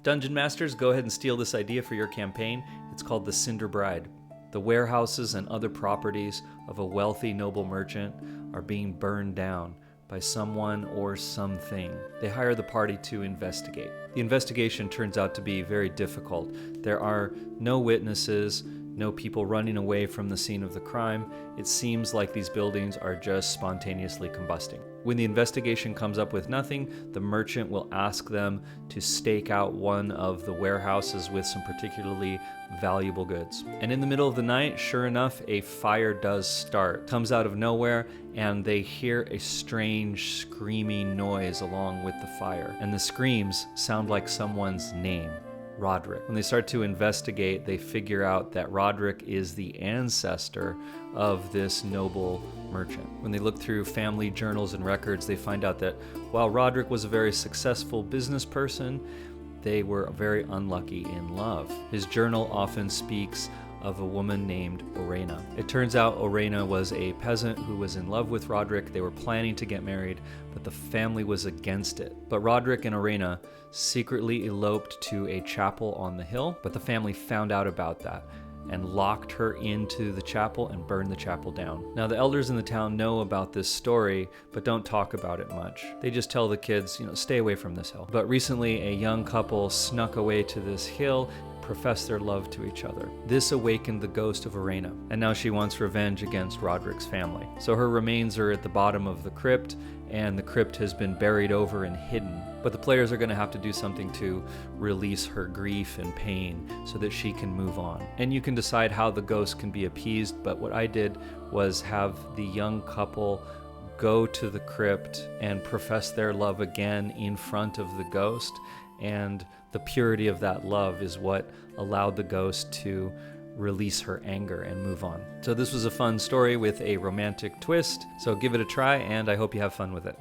Dungeon Masters, go ahead and steal this idea for your campaign. It's called the Cinder Bride. The warehouses and other properties of a wealthy noble merchant are being burned down by someone or something. They hire the party to investigate. The investigation turns out to be very difficult. There are no witnesses, no people running away from the scene of the crime. It seems like these buildings are just spontaneously combusting. When the investigation comes up with nothing, the merchant will ask them to stake out one of the warehouses with some particularly valuable goods. And in the middle of the night, sure enough, a fire does start. It comes out of nowhere, and they hear a strange screaming noise along with the fire. And the screams sound like someone's name. Roderick. When they start to investigate, they figure out that Roderick is the ancestor of this noble merchant. When they look through family journals and records, they find out that while Roderick was a very successful business person, they were very unlucky in love. His journal often speaks of a woman named Orena. It turns out Orena was a peasant who was in love with Roderick. They were planning to get married, but the family was against it. But Roderick and Orena secretly eloped to a chapel on the hill, but the family found out about that and locked her into the chapel and burned the chapel down. Now, the elders in the town know about this story, but don't talk about it much. They just tell the kids, stay away from this hill. But recently, a young couple snuck away to this hill, professed their love to each other. This awakened the ghost of Orena, and now she wants revenge against Roderick's family. So her remains are at the bottom of the crypt, and the crypt has been buried over and hidden. But the players are going to have to do something to release her grief and pain so that she can move on. And you can decide how the ghost can be appeased, but what I did was have the young couple go to the crypt and profess their love again in front of the ghost, and the purity of that love is what allowed the ghost to release her anger and move on. So this was a fun story with a romantic twist, so give it a try, and I hope you have fun with it.